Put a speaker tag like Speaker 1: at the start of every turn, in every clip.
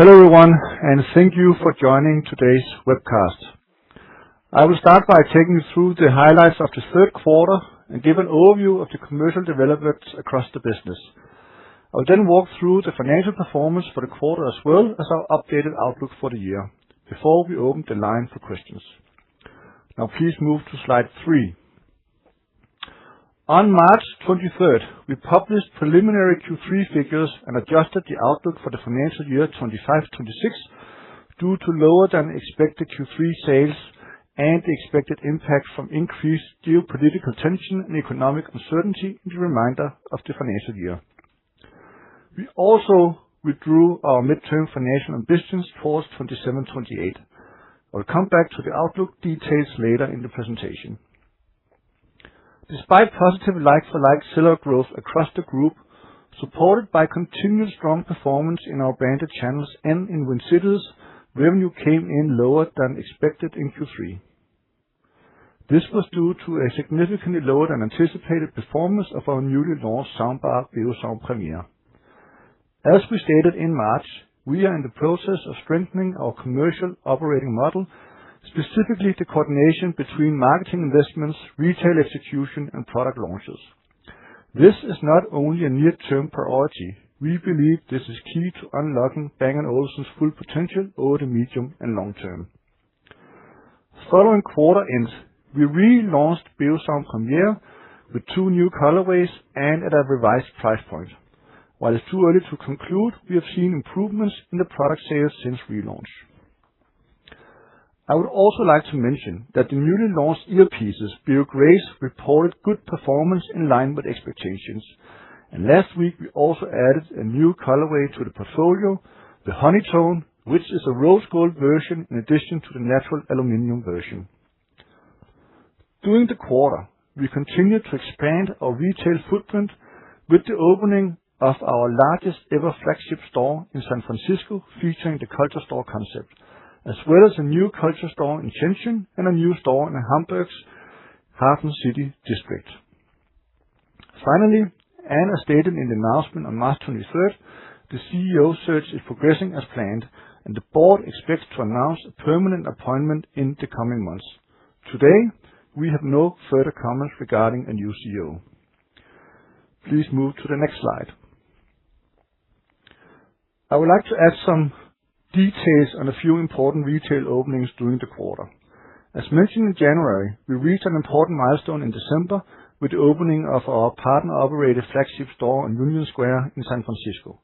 Speaker 1: Hello everyone, and thank you for joining today's webcast. I will start by taking you through the highlights of the third quarter and give an overview of the commercial developments across the business. I will then walk through the financial performance for the quarter as well as our updated outlook for the year before we open the line for questions. Now please move to slide 3. On March 23rd, we published preliminary Q3 figures and adjusted the outlook for the financial year 25-26 due to lower than expected Q3 sales and the expected impact from increased geopolitical tension and economic uncertainty in the remainder of the financial year. We also withdrew our midterm financial ambitions towards 27-28. I will come back to the outlook details later in the presentation. Despite positive like-for-like seller growth across the group, supported by continued strong performance in our branded channels and in Win Cities, revenue came in lower than expected in Q3. This was due to a significantly lower than anticipated performance of our newly launched soundbar Beosound Premier. As we stated in March, we are in the process of strengthening our commercial operating model, specifically the coordination between marketing investments, retail execution, and product launches. This is not only a near-term priority. We believe this is key to unlocking Bang & Olufsen's full potential over the medium and long term. Following quarter end, we relaunched Beosound Premier with 2 new colorways and at a revised price point. While it's too early to conclude, we have seen improvements in the product sales since relaunch. I would also like to mention that the newly launched earpieces, Beo Grace, reported good performance in line with expectations. And last week we also added a new colorway to the portfolio, the Honeytone, which is a rose gold version in addition to the natural aluminium version. During the quarter, we continued to expand our retail footprint with the opening of our largest ever flagship store in San Francisco, featuring the Culture Store concept, as well as a new culture store in Shenzhen and a new store in Hamburg's Hafen City district. Finally, and as stated in the announcement on March 23rd, the CEO search is progressing as planned, and the board expects to announce a permanent appointment in the coming months. Today, we have no further comments regarding a new CEO. Please move to the next slide. I would like to add some details on a few important retail openings during the quarter. As mentioned in January, we reached an important milestone in December with the opening of our partner-operated flagship store on Union Square in San Francisco.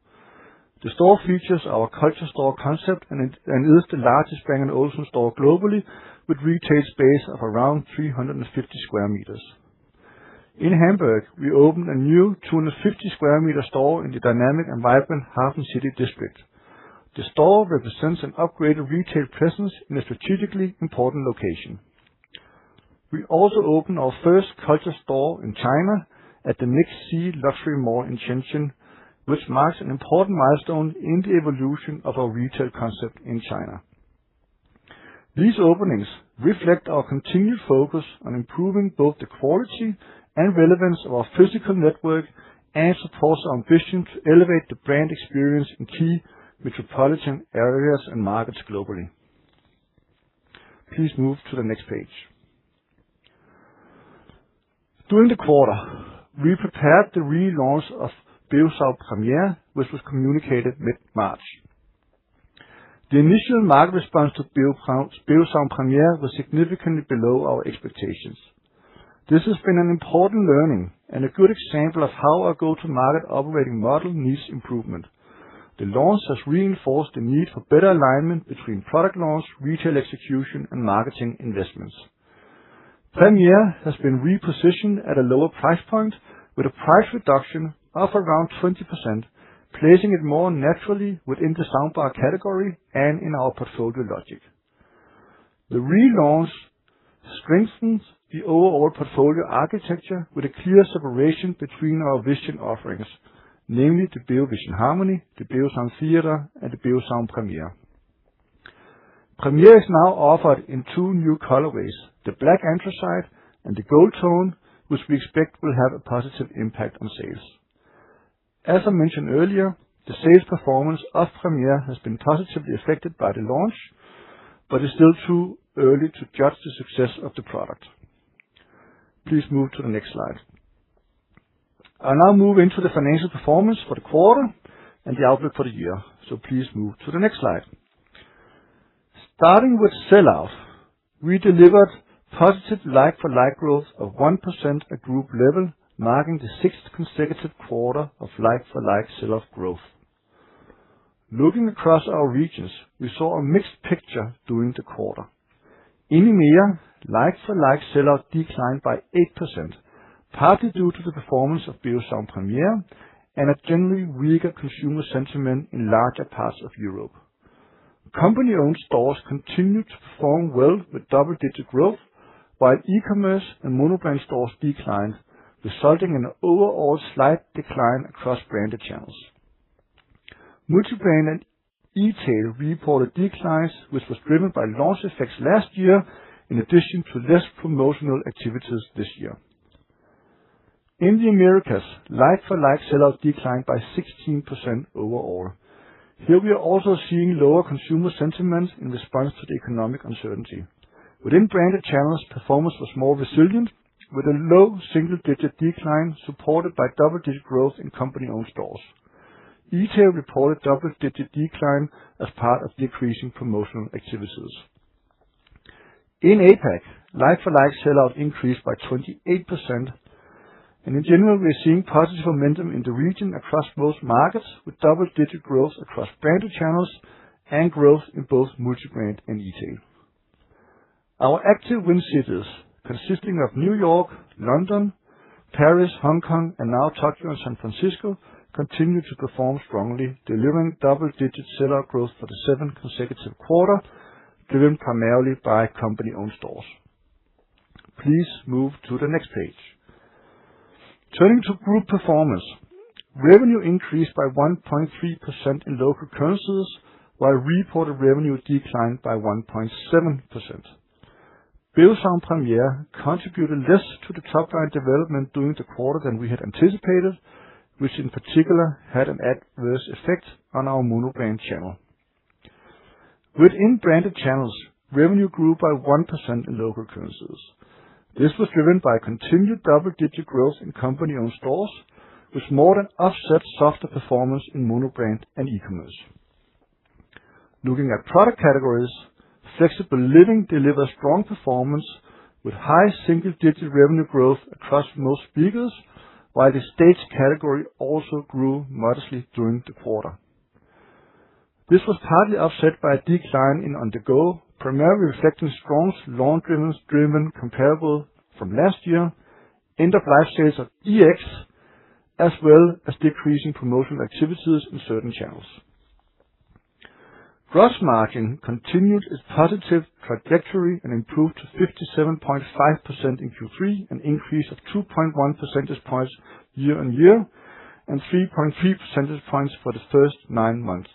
Speaker 1: The store features our Culture Store concept and is the largest Bang & Olufsen store globally, with retail space of around 350 square meters. In Hamburg, we opened a new 250 square meter store in the dynamic and vibrant Hafen City district. The store represents an upgraded retail presence in a strategically important location. We also opened our first culture store in China at the MixC Luxury Mall in Shenzhen, which marks an important milestone in the evolution of our retail concept in China. These openings reflect our continued focus on improving both the quality and relevance of our physical network and supports our ambition to elevate the brand experience in key metropolitan areas and markets globally. Please move to the next page. During the quarter, we prepared the relaunch of Beosound Premier, which was communicated mid-March. The initial market response to Beosound Premier was significantly below our expectations. This has been an important learning and a good example of how our go-to-market operating model needs improvement. The launch has reinforced the need for better alignment between product launch, retail execution, and marketing investments. Premier has been repositioned at a lower price point with a price reduction of around 20%, placing it more naturally within the soundbar category and in our portfolio logic. The relaunch strengthens the overall portfolio architecture with a clear separation between our vision offerings, namely the Beovision Harmony, the Beosound Theater, and the Beosound Premier. Premier is now offered in 2 new colorways, the Black Anthracite and the Gold Tone, which we expect will have a positive impact on sales. As I mentioned earlier, the sales performance of Premier has been positively affected by the launch, but it's still too early to judge the success of the product. Please move to the next slide. I'll now move into the financial performance for the quarter and the outlook for the year. So please move to the next slide. Starting with sell-out, we delivered positive like-for-like growth of 1% at group level, marking the sixth consecutive quarter of like-for-like sell-out growth. Looking across our regions, we saw a mixed picture during the quarter. In EMEA, like-for-like sell-out declined by 8%, partly due to the performance of Beosound Premier and a generally weaker consumer sentiment in larger parts of Europe. Company-owned stores continued to perform well with double-digit growth, while e-commerce and monobrand stores declined, resulting in an overall slight decline across branded channels. Multibrand and e-tail reported declines, which was driven by launch effects last year, in addition to less promotional activities this year. In the Americas, like-for-like sell-out declined by 16% overall. Here we are also seeing lower consumer sentiment in response to the economic uncertainty. Within branded channels, performance was more resilient, with a low single-digit decline supported by double-digit growth in company-owned stores. E-tail reported double-digit decline as part of decreasing promotional activities. In APAC, like-for-like sell-out increased by 28%, and in general we are seeing positive momentum in the region across most markets, with double-digit growth across branded channels and growth in both multibrand and e-tail. Our active win cities, consisting of New York, London, Paris, Hong Kong, and now Tokyo and San Francisco, continue to perform strongly, delivering double-digit sell-out growth for the seventh consecutive quarter, driven primarily by company-owned stores. Please move to the next page. Turning to group performance, revenue increased by 1.3% in local currencies, while reported revenue declined by 1.7%. Beosound Premier contributed less to the top-line development during the quarter than we had anticipated, which in particular had an adverse effect on our monobrand channel. Within branded channels, revenue grew by 1% in local currencies. This was driven by continued double-digit growth in company-owned stores, which more than offset softer performance in monobrand and e-commerce. Looking at product categories, Flexible Living delivers strong performance with high single-digit revenue growth across most speakers, while the Stage category also grew modestly during the quarter. This was partly offset by a decline in On-the-Go, primarily reflecting strong launch-driven comparable from last year, end-of-life sales of EX, as well as decreasing promotional activities in certain channels. Gross margin continued its positive trajectory and improved to 57.5% in Q3, an increase of 2.1 percentage points year-on-year and 3.3 percentage points for the first 9 months.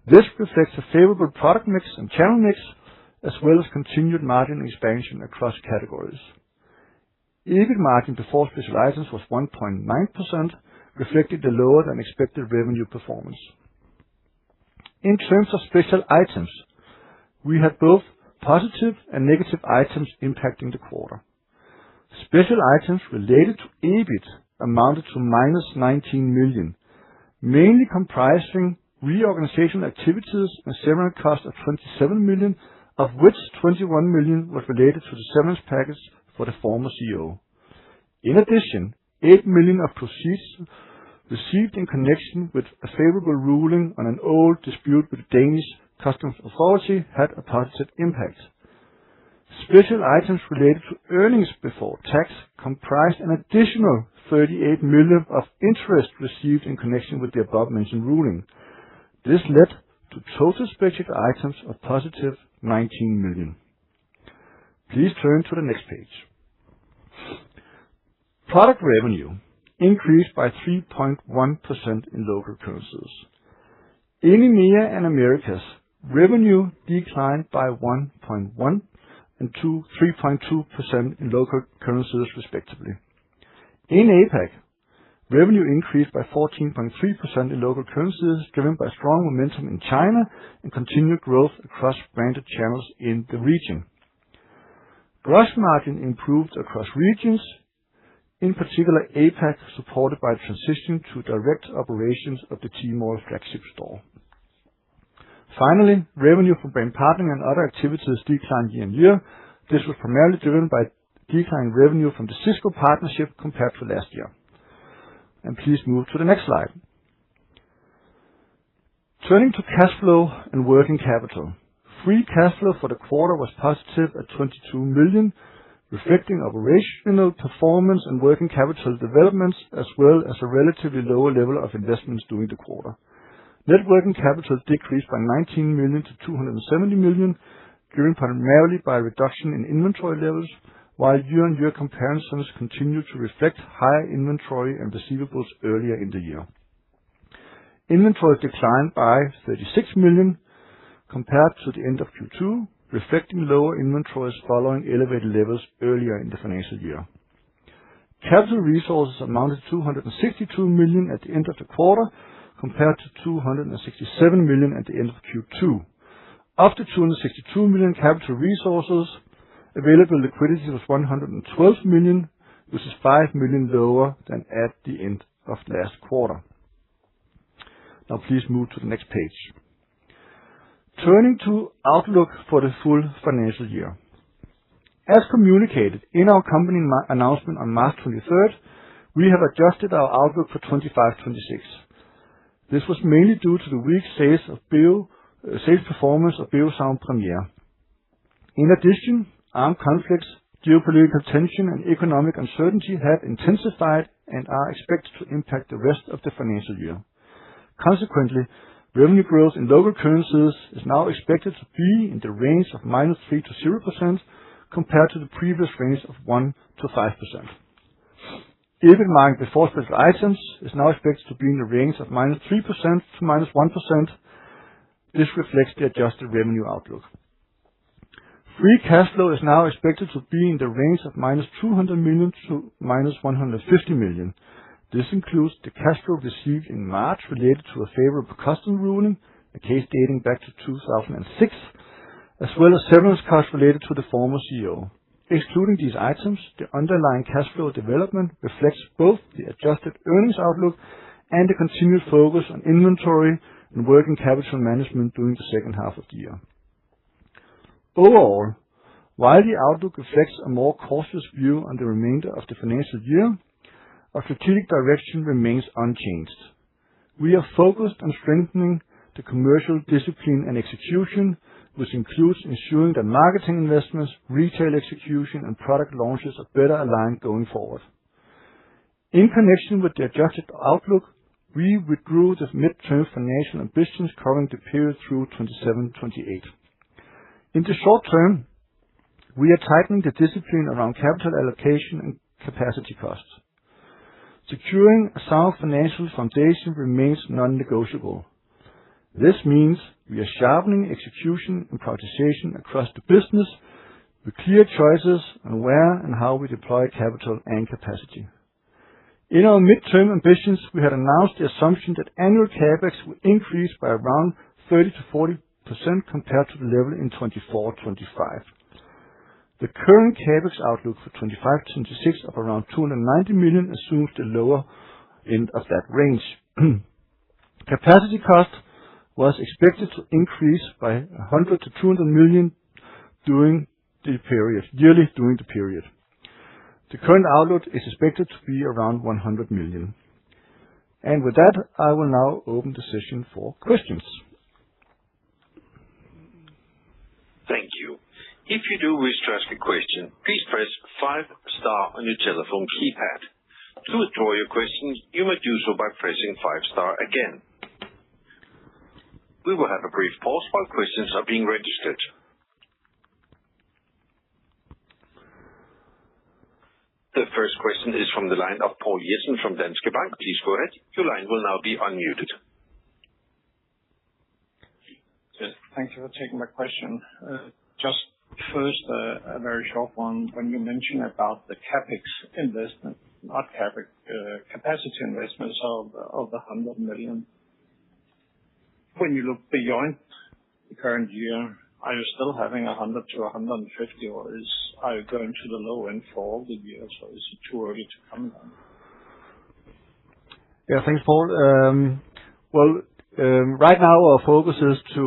Speaker 1: This reflects a favorable product mix and channel mix, as well as continued margin expansion across categories. EBIT margin before special items was 1.9%, reflecting the lower than expected revenue performance. In terms of special items, we had both positive and negative items impacting the quarter. Special items related to EBIT amounted to -19 million, mainly comprising reorganization activities and severance costs of 27 million, of which 21 million was related to the severance package for the former CEO. In addition, 8 million of proceeds received in connection with a favorable ruling on an old dispute with the Danish Customs Authority had a positive impact. Special items related to earnings before tax comprised an additional 38 million of interest received in connection with the above-mentioned ruling. This led to total special items of positive 19 million. Please turn to the next page. Product revenue increased by 3.1% in local currencies. In EMEA and Americas, revenue declined by 1.1% and 3.2% in local currencies respectively. In APAC, Revenue increased by 14.3% in local currencies, driven by strong momentum in China and continued growth across branded channels in the region. Gross margin improved across regions, in particular APAC, supported by the transition to direct operations of the Tmall flagship store. Finally, revenue from brand partnering and other activities declined year-on-year. This was primarily driven by declining revenue from the Cisco partnership compared to last year. And please move to the next slide. Turning to cash flow and working capital. Free cash flow for the quarter was positive at 22 million, reflecting operational performance and working capital developments, as well as a relatively lower level of investments during the quarter. Net working capital decreased by 19 million to 270 million, driven primarily by a reduction in inventory levels, while year-on-year comparisons continue to reflect higher inventory and receivables earlier in the year. Inventory declined by 36 million compared to the end of Q2, reflecting lower inventories following elevated levels earlier in the financial year. Capital resources amounted to 262 million at the end of the quarter, compared to 267 million at the end of Q2. Of the 262 million capital resources, available liquidity was 112 million, which is 5 million lower than at the end of last quarter. Now please move to the next page. Turning to outlook for the full financial year. As communicated in our company announcement on March 23rd, we have adjusted our outlook for 25-26. This was mainly due to the weak sales performance of Beosound Premier. In addition, armed conflicts, geopolitical tension, and economic uncertainty have intensified and are expected to impact the rest of the financial year. Consequently, revenue growth in local currencies is now expected to be in the range of -3% to 0%, compared to the previous range of 1% to 5%. EBIT margin before special items is now expected to be in the range of -3% to -1%. This reflects the adjusted revenue outlook. Free cash flow is now expected to be in the range of -200 million to -150 million. This includes the cash flow received in March related to a favorable custom ruling, a case dating back to 2006, as well as severance costs related to the former CEO. Excluding these items, the underlying cash flow development reflects both the adjusted earnings outlook and the continued focus on inventory and working capital management during the second half of the year. Overall, while the outlook reflects a more cautious view on the remainder of the financial year, our strategic direction remains unchanged. We are focused on strengthening the commercial discipline and execution, which includes ensuring that marketing investments, retail execution, and product launches are better aligned going forward. In connection with the adjusted outlook, we withdrew the midterm financial ambitions covering the period through 27-28. In the short term, we are tightening the discipline around capital allocation and capacity costs. Securing a sound financial foundation remains non-negotiable. This means we are sharpening execution and prioritization across the business with clear choices on where and how we deploy capital and capacity. In our midterm ambitions, we had announced the assumption that annual CapEx will increase by around 30% to 40% compared to the level in 24-25. The current CapEx outlook for 25-26 of around 290 million assumes the lower end of that range. Capacity cost was expected to increase by 100 to 200 million yearly during the period. The current outlook is expected to be around 100 million. And with that, I will now open the session for questions.
Speaker 2: Thank you. If you do wish to ask a question, please press 5* on your telephone keypad. To withdraw your question, you may do so by pressing 5* again. We will have a brief pause while questions are being registered. The first question is from the line of Poul Jessen from Danske Bank. Please go ahead. Your line will now be unmuted.
Speaker 3: Yes, thank you for taking my question. Just first, a very short one. When you mention about the CapEx investment, not CapEx, capacity investments of the 100 million. When you look beyond the current year, are you still having 100 to 150, or are you going to the low end for all the years, or is it too early to comment on?
Speaker 1: Yeah, thanks, Paul. Right now our focus is to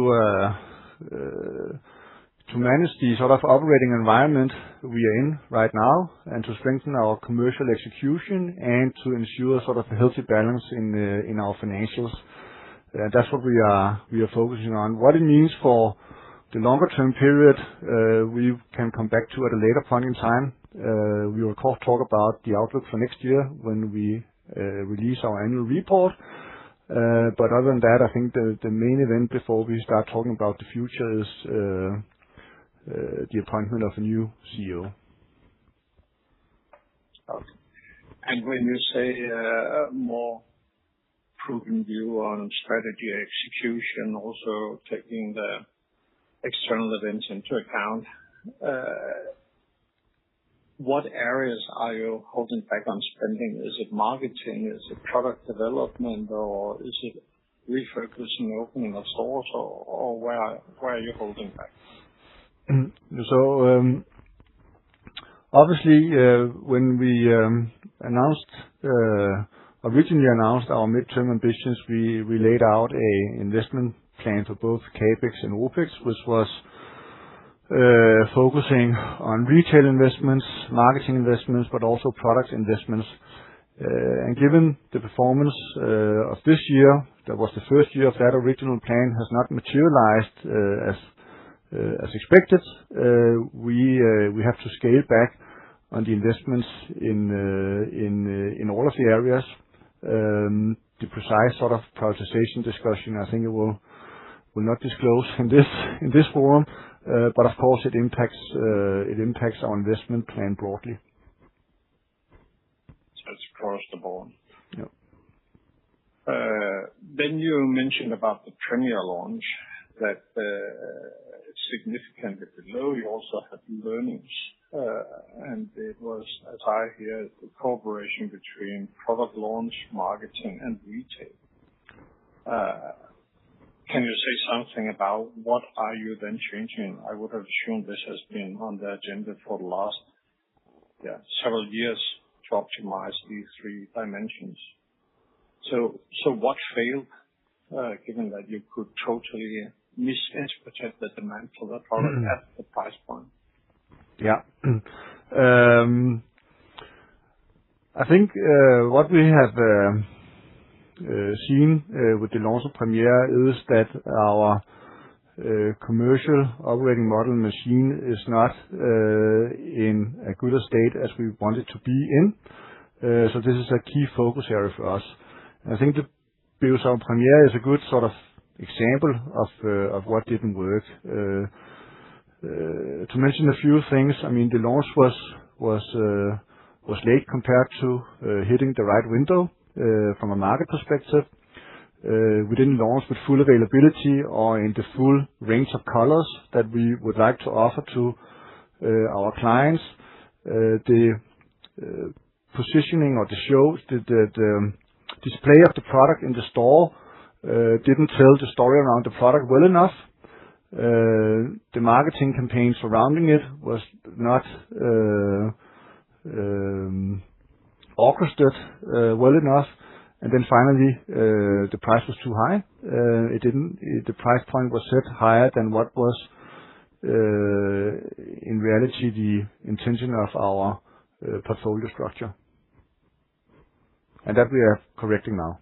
Speaker 1: manage the sort of operating environment we are in right now, and to strengthen our commercial execution, and to ensure sort of a healthy balance in our financials. That's what we are focusing on. What it means for the longer term period, we can come back to at a later point in time. We will talk about the outlook for next year when we release our annual report. But other than that, I think the main event before we start talking about the future is the appointment of a new CEO.
Speaker 3: Okay. And when you say more prudent view on strategy execution, also taking the external events into account, what areas are you holding back on spending? Is it marketing? Is it product development? Or is it refocusing, opening of stores? Or where are you holding back?
Speaker 1: So, obviously, when we originally announced our midterm ambitions, we laid out a investment plan for both CapEx and OpEx, which was focusing on retail investments, marketing investments, but also product investments. And given the performance of this year, that was the first year of that original plan, has not materialized as expected. We have to scale back on the investments in all of the areas. The precise sort of prioritization discussion, I think it will not disclose in this forum, but of course it impacts our investment plan broadly.
Speaker 3: So it's across the board.
Speaker 1: Yeah.
Speaker 3: Then you mentioned about the Premier launch that it's significantly below. You also had learnings, and it was, as I hear, the cooperation between product launch, marketing, and retail. Can you say something about what are you then changing? I would have assumed this has been on the agenda for the last several years to optimize these three dimensions. So what failed, given that you could totally misinterpret the demand for the product at the price point?
Speaker 1: Yeah. I think what we have seen with the launch of Premier is that our commercial operating model machine is not in a good a state as we want it to be in. So this is a key focus area for us. I think the Beosound Premier is a good sort of example of what didn't work. To mention a few things, I mean, the launch was late compared to hitting the right window from a market perspective. We didn't launch with full availability or in the full range of colors that we would like to offer to our clients. The positioning or the show, the display of the product in the store didn't tell the story around the product well enough. The marketing campaign surrounding it was not orchestrated well enough. And then finally, the price was too high. The price point was set higher than what was in reality the intention of our portfolio structure. And that we are correcting now.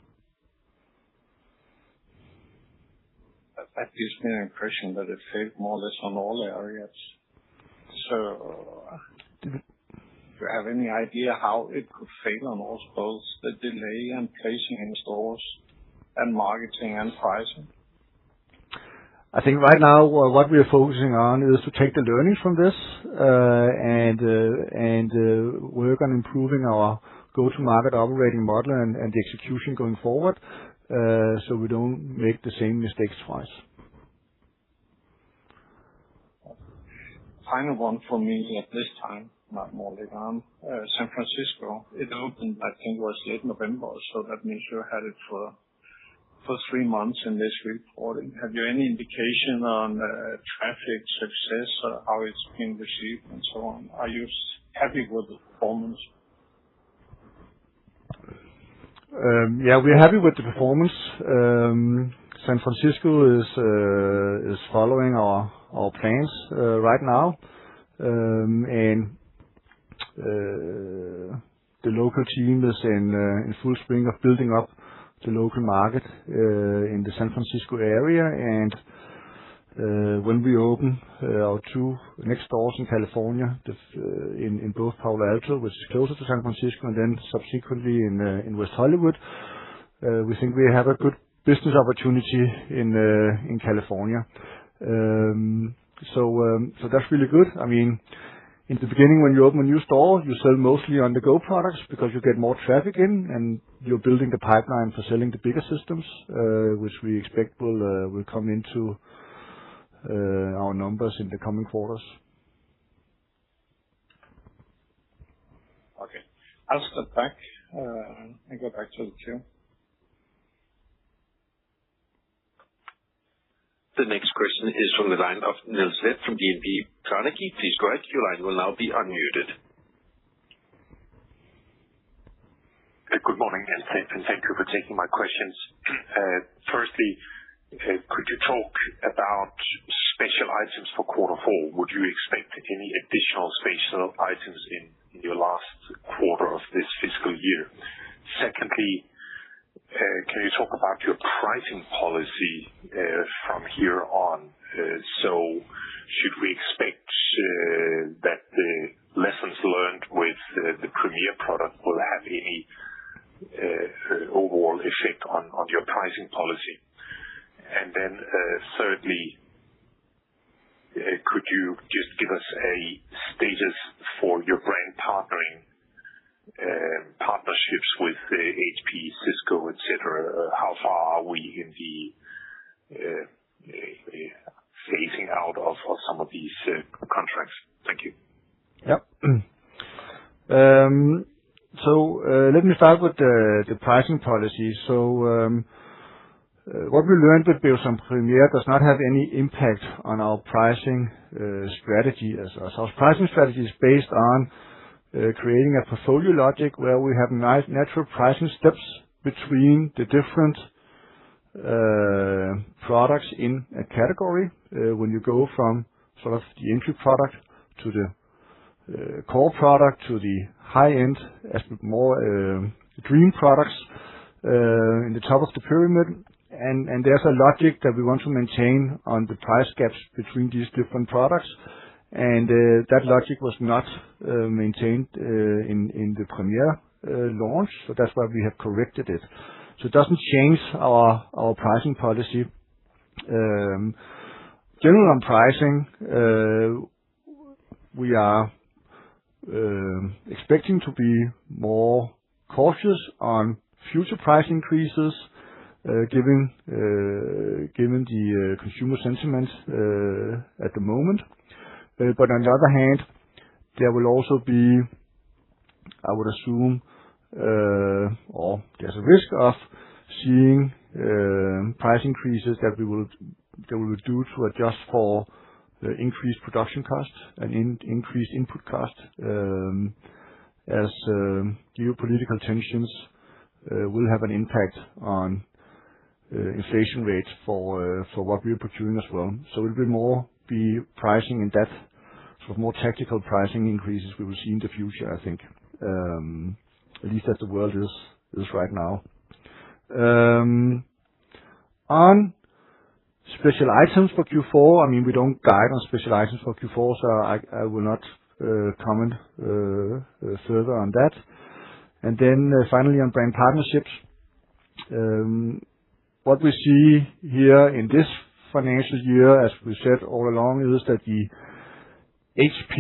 Speaker 3: That gives me an impression that it failed more or less on all areas. So, do you have any idea how it could fail on all, both the delay and placing in stores and marketing and pricing?
Speaker 1: I think right now what we are focusing on is to take the learnings from this and work on improving our go-to-market operating model and the execution going forward, so we don't make the same mistakes twice.
Speaker 3: Final one for me at this time. not more later on. San Francisco, it opened, I think it was late November, so that means you had it for 3 months in this reporting. Have you any indication on traffic success, how it's been received and so on? Are you happy with the performance?
Speaker 1: Yeah, we're happy with the performance. San Francisco is following our plans right now. And the local team is in full swing of building up the local market in the San Francisco area. And when we open our 2 next stores in California, in both Palo Alto, which is closer to San Francisco, and then subsequently in West Hollywood, we think we have a good business opportunity in California. So that's really good. I mean, in the beginning, when you open a new store, you sell mostly on-the-go products because you get more traffic in, and you're building the pipeline for selling the bigger systems, which we expect will come into our numbers in the coming quarters.
Speaker 3: Okay. I'll step back and go back to the queue.
Speaker 2: The next question is from the line of Niels Leth from DNB Carnegie. Please go ahead. Your line will now be unmuted.
Speaker 4: Good morning, and thank you for taking my questions. Firstly, could you talk about special items for quarter 4? Would you expect any additional special items in your last quarter of this fiscal year? Secondly, can you talk about your pricing policy from here on? So should we expect that the lessons learned with the Premier product will have any overall effect on your pricing policy? And then thirdly, could you just give us a status for your brand partnerships with HP, Cisco, etc.? How far are we in the phasing out of some of these contracts? Thank you.
Speaker 1: Yep. So let me start with the pricing policy. So what we learned with Beosound Premier does not have any impact on our pricing strategy. As our pricing strategy is based on creating a portfolio logic where we have natural pricing steps between the different products in a category. When you go from sort of the entry product to the core product to the high-end, as more dream products in the top of the pyramid. And there's a logic that we want to maintain on the price gaps between these different products. And that logic was not maintained in the Premier launch, so that's why we have corrected it. So it doesn't change our pricing policy. Generally on pricing, we are expecting to be more cautious on future price increases, given the consumer sentiment at the moment. But on the other hand, there will also be, I would assume, or there's a risk of seeing price increases that we will do to adjust for increased production costs and increased input costs, as geopolitical tensions will have an impact on inflation rates for what we are procuring as well. So it will more be pricing in that sort of more tactical pricing increases we will see in the future, I think. At least as the world is right now. On special items for Q4, I mean, we don't guide on special items for Q4, so I will not comment further on that. And then finally on brand partnerships, what we see here in this financial year, as we said all along, is that the HP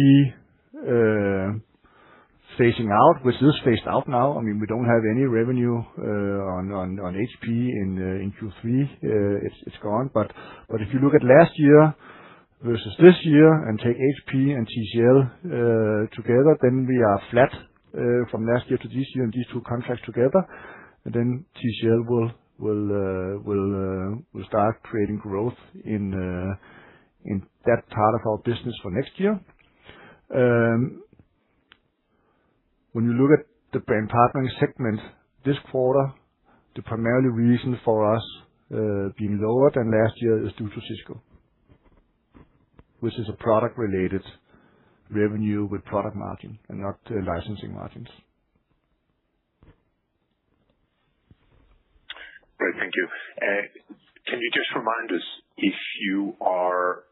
Speaker 1: phasing out, which is phased out now. I mean, we don't have any revenue on HP in Q3. It's gone. But if you look at last year, versus this year and take HP and TCL together, then we are flat from last year to this year in these two contracts together. And then TCL will start creating growth in that part of our business for next year. When you look at the brand partnering segment this quarter, the primary reason for us being lower than last year is due to Cisco, which is a product-related revenue with product margin and not licensing margins.
Speaker 4: Great. Thank you. Can you just remind us if you are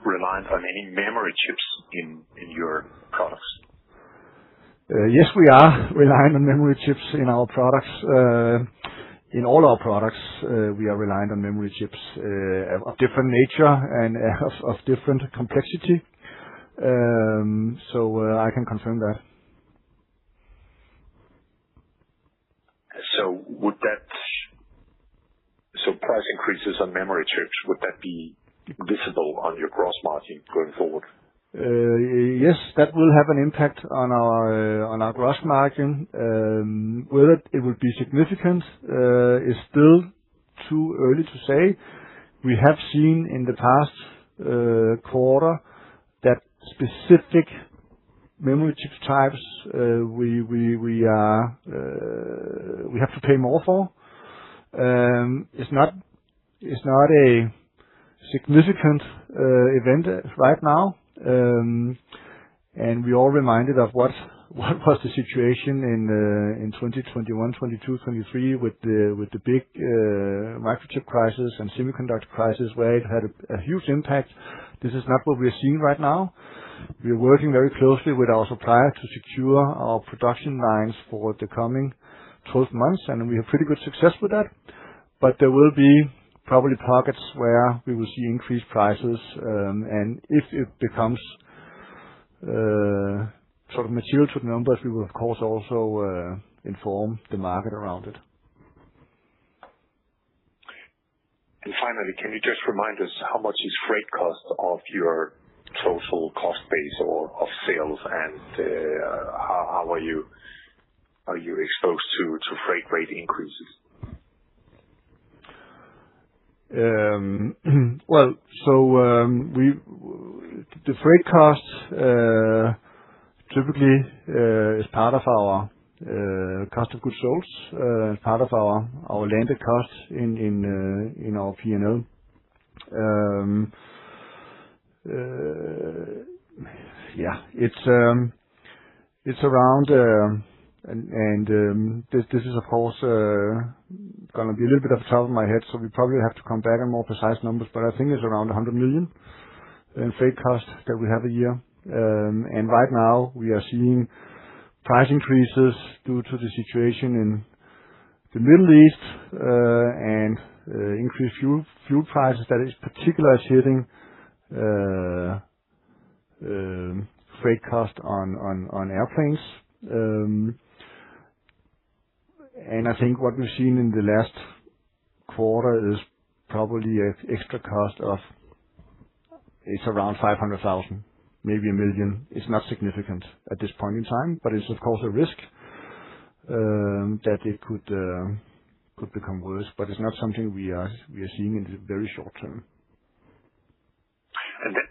Speaker 4: reliant on any memory chips in your products?
Speaker 1: Yes, we are reliant on memory chips in our products. In all our products, we are reliant on memory chips of different nature and of different complexity. So I can confirm that.
Speaker 4: So price increases on memory chips, would that be visible on your gross margin going forward?
Speaker 1: Yes, that will have an impact on our gross margin. Whether it will be significant is still too early to say. We have seen in the past quarter that specific memory chip types we have to pay more for. It's not a significant event right now. And we all reminded of what was the situation in 2021, 22, 23 with the big microchip crisis and semiconductor crisis, where it had a huge impact. This is not what we are seeing right now. We are working very closely with our supplier to secure our production lines for the coming 12 months, and we have pretty good success with that. But there will be probably pockets where we will see increased prices, and if it becomes sort of material to the numbers, we will of course also inform the market around it.
Speaker 4: And finally, can you just remind us how much is freight cost of your total cost base or of sales, and how are you exposed to freight rate increases?
Speaker 1: Well, so the freight cost typically is part of our cost of goods sold, part of our landed costs in our P&L. Yeah, it's around. This is of course gonna be a little bit off the top of my head, so we probably have to come back on more precise numbers, but I think it's around 100 million in freight costs that we have a year. And right now we are seeing price increases due to the situation in the Middle East, and increased fuel prices that is particularly hitting freight cost on airplanes. And I think what we've seen in the last quarter is probably an extra cost of, it's around 500,000, maybe 1 million. It's not significant at this point in time, but it's of course a risk that it could become worse, but it's not something we are seeing in the very short term.
Speaker 4: And then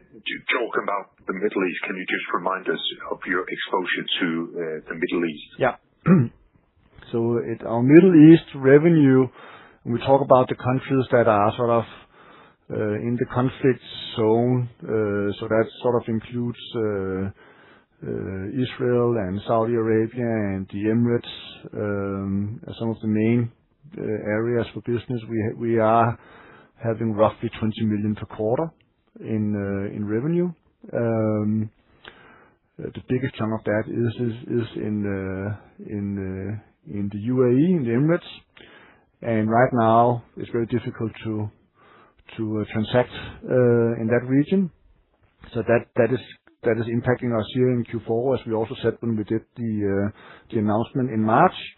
Speaker 4: talking about the Middle East, can you just remind us of your exposure to the Middle East?
Speaker 1: Yeah. So our Middle East revenue, when we talk about the countries that are sort of in the conflict zone, so that sort of includes Israel and Saudi Arabia and the Emirates, some of the main areas for business. We are having roughly 20 million per quarter in revenue. The biggest chunk of that is in the UAE, in the Emirates, and right now it's very difficult to transact in that region. So that is impacting us here in Q4, as we also said when we did the announcement in March.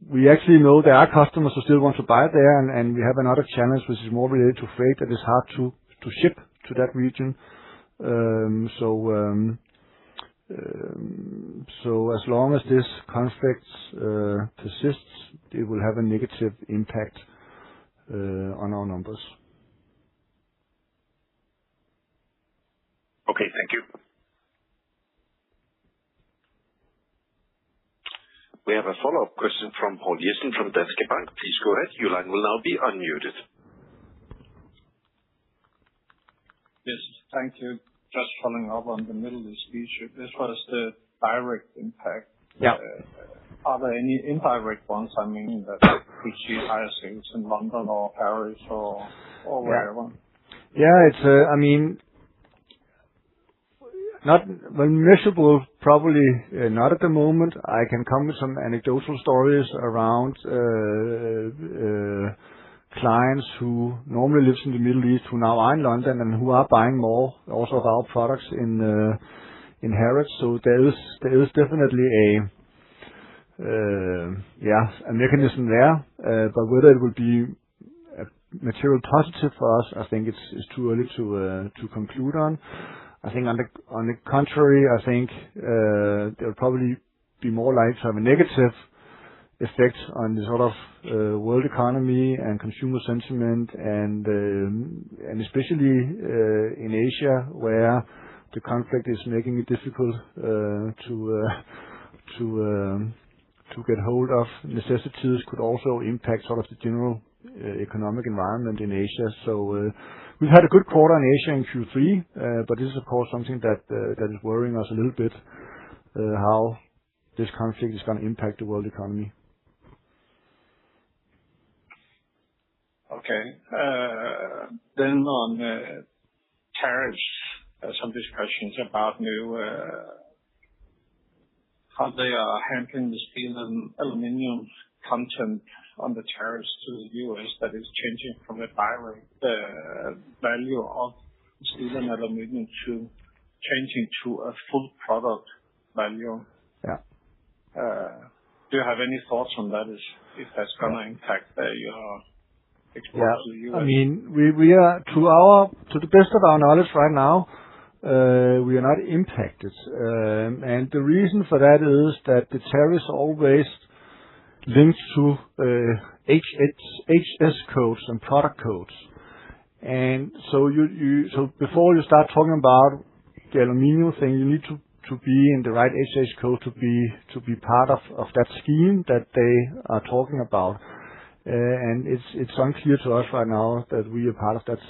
Speaker 1: we actually know there are customers who still want to buy there, and we have another challenge which is more related to freight that is hard to ship to that region. So as long as this conflict persists, it will have a negative impact on our numbers.
Speaker 4: Okay, thank you.
Speaker 2: We have a follow-up question from Poul Jessen from Danske Bank. Please go ahead. Your line will now be unmuted.
Speaker 3: Yes, thank you. Just following up on the Middle East issue. This was the direct impact.
Speaker 1: Yeah.
Speaker 3: Are there any indirect ones? I mean, that we see higher sales in London or Paris or wherever?
Speaker 1: Yeah, it's, not well measurable, probably not at the moment. I can come with some anecdotal stories around clients who normally lives in the Middle East, who now are in London and who are buying more also of our products in Harrods. So there is definitely a mechanism there. But whether it will be a material positive for us, I think it's too early to conclude on. I think on the contrary, I think there will probably be more likely to have a negative effect on the sort of world economy and consumer sentiment, and especially in Asia, where the conflict is making it difficult to get hold of necessities, could also impact sort of the general economic environment in Asia. So we've had a good quarter in Asia in Q3, but this is of course something that is worrying us a little bit, how this conflict is going to impact the world economy.
Speaker 3: Okay. Then on tariffs, some discussions about how they are handling the steel and aluminum content on the tariffs to the U.S. that is changing from a direct value of steel and aluminum to changing to a full product value.
Speaker 1: Yeah.
Speaker 3: Do you have any thoughts on that? If that's going to impact your export to the U.S.?
Speaker 1: I mean, we are to the best of our knowledge right now, we are not impacted, and the reason for that is that the tariffs are always linked to HS codes and product codes, and so so before you start talking about the aluminium thing, you need to be in the right HS code to be part of that scheme that they are talking about. And it's unclear to us right now that we are part of that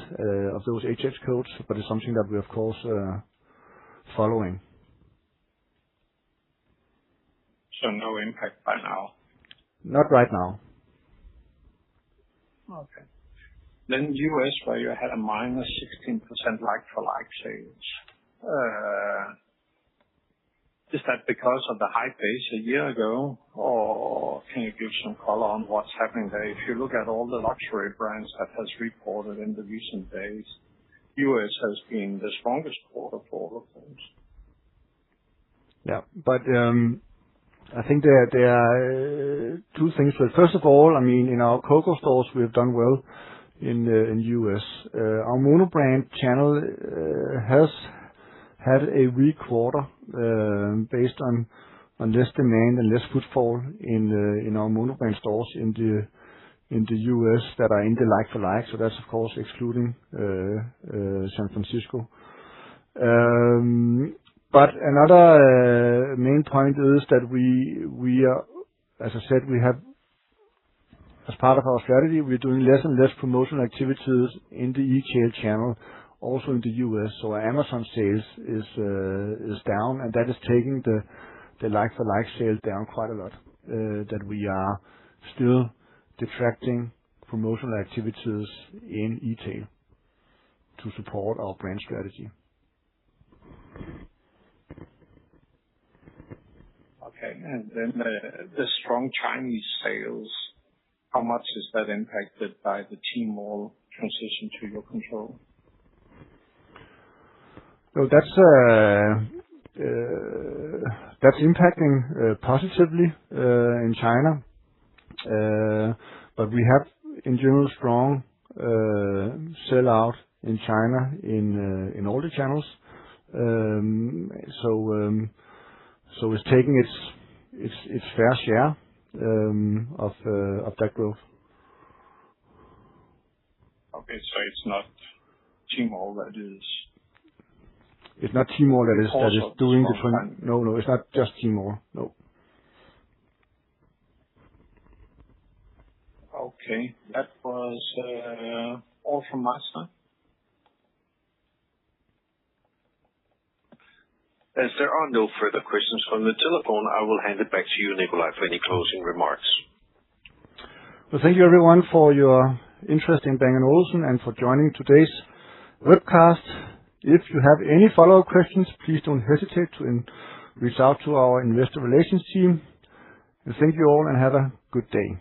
Speaker 1: of those HS codes, but it's something that we of course following.
Speaker 3: So no impact by now.
Speaker 1: Not right now.
Speaker 3: Okay. Then U.S., where you had a minus 16% like-for-like sales. Is that because of the high base a year ago, or can you give some color on what's happening there? If you look at all the luxury brands that has reported in the recent days, U.S. has been the strongest quarter for all of those.
Speaker 1: Yeah, but I think there are two things. Well, first of all, I mean, in our cocoa stores, we have done well in U.S. Our monobrand channel has had a weak quarter based on less demand and less footfall in our monobrand stores in the U.S. that are in the like-for-like. So that's of course excluding San Francisco. But another main point is that we are, as I said, we have, as part of our strategy, we're doing less and less promotional activities in the e-tail channel, also in the U.S. So our Amazon sales is down, and that is taking the like-for-like sales down quite a lot. That we are still detracting promotional activities in e-tail to support our brand strategy.
Speaker 3: Okay, and then the strong Chinese sales, how much is that impacted by the Tmall transition to your control?
Speaker 1: So that's impacting positively in China. But we have, in general, strong sell-out in China in all the channels. So it's taking its fair share of that growth.
Speaker 3: Okay, so it's not Tmall that is.
Speaker 1: It's not Tmall that is doing the trend. No, it's not just Tmall. No.
Speaker 3: Okay, that was all from my side.
Speaker 2: As there are no further questions from the telephone, I will hand it back to you, Nikolaj, for any closing remarks.
Speaker 1: Well, thank you everyone for your interest in Bang & Olufsen and for joining today's webcast. If you have any follow-up questions, please don't hesitate to reach out to our investor relations team. And thank you all and have a good day.